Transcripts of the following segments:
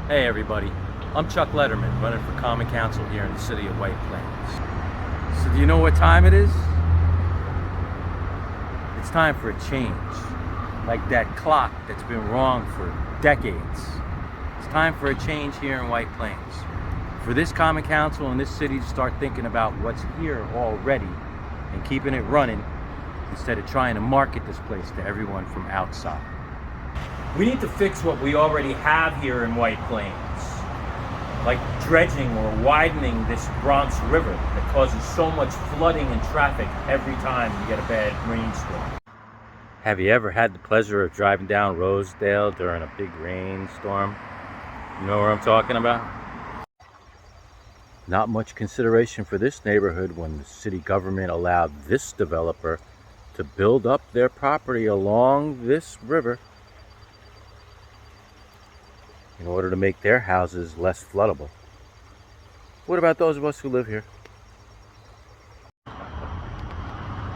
Hey everybody, I'm Chuck Lederman, running for Common Council here in the city of White Plains. So do you know what time it is? It's time for a change. Like that clock that's been wrong for decades. It's time for a change here in White Plains. For this Common Council and this city to start thinking about what's here already and keeping it running instead of trying to market this place to everyone from outside. We need to fix what we already have here in White Plains, like dredging or widening this Bronx River that causes so much flooding and traffic every time you get a bad rainstorm. Have you ever had the pleasure of driving down Rosedale during a big rainstorm? You know what I'm talking about? Not much consideration for this neighborhood when the city government allowed this developer to build up their property along this river in order to make their houses less floodable. What about those of us who live here?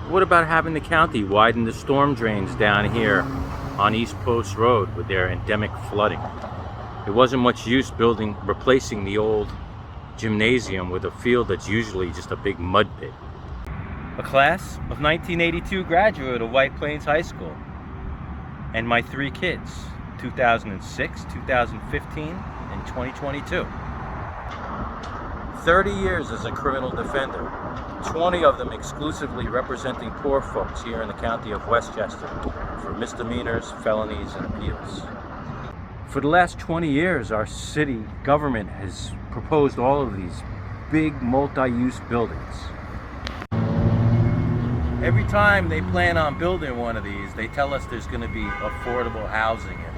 What about having the county widen the storm drains down here on East Post Road with their endemic flooding? It wasn't much use replacing the old gymnasium with a field that's usually just a big mud pit. A class of 1982 graduate of White Plains High School, and my 3 kids, 2006, 2015, and 2022. 30 years as a criminal defender, 20 of them exclusively representing poor folks here in the county of Westchester for misdemeanors, felonies, and appeals. For the last 20 years, our city government has proposed all of these big multi-use buildings. Every time they plan on building one of these, they tell us there's going to be affordable housing in it.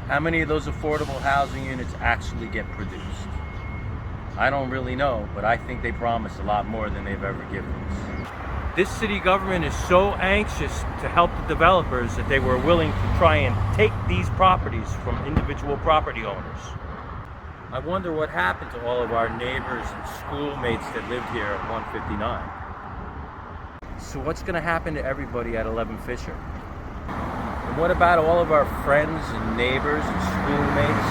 How many of those affordable housing units actually get produced? I don't really know, but I think they promise a lot more than they've ever given us. This city government is so anxious to help the developers that they were willing to try and take these properties from individual property owners. I wonder what happened to all of our neighbors and schoolmates that lived here at 159. So what's going to happen to everybody at 11 Fisher? And what about all of our friends and neighbors and schoolmates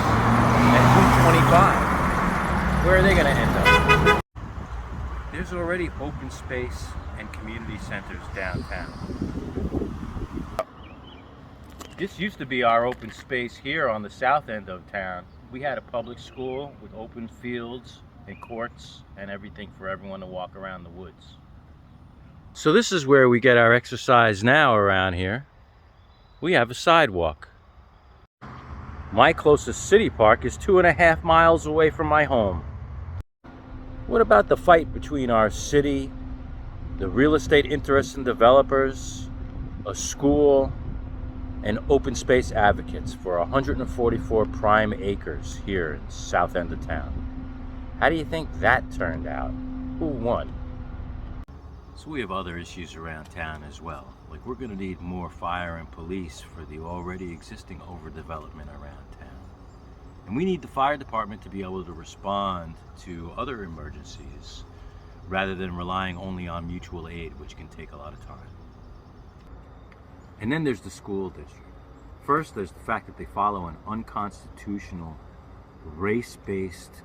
at 225? Where are they going to end up? There's already open space and community centers downtown. This used to be our open space here on the south end of town. We had a public school with open fields and courts and everything for everyone to walk around the woods. So this is where we get our exercise now around here. We have a sidewalk. My closest city park is 2.5 miles away from my home. What about the fight between our city, the real estate interests and developers, a school, and open space advocates for 144 prime acres here in the south end of town? How do you think that turned out? Who won? So we have other issues around town as well. Like, we're going to need more fire and police for the already existing overdevelopment around town. And we need the fire department to be able to respond to other emergencies rather than relying only on mutual aid, which can take a lot of time. And then there's the school district. First, there's the fact that they follow an unconstitutional, race-based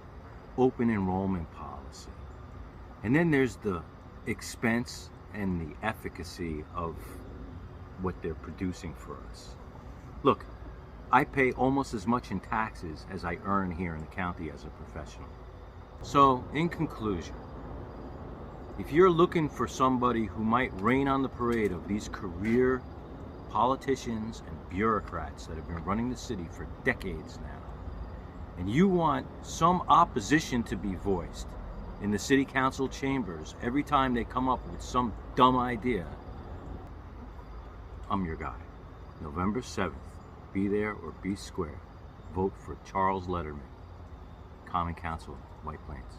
open enrollment policy. And then there's the expense and the efficacy of what they're producing for us. Look, I pay almost as much in taxes as I earn here in the county as a professional. So, in conclusion, if you're looking for somebody who might rain on the parade of these career politicians and bureaucrats that have been running the city for decades now, and you want some opposition to be voiced in the city council chambers every time they come up with some dumb idea, I'm your guy. November 7th, be there or be square. Vote for Charles Lederman, Common Council, White Plains.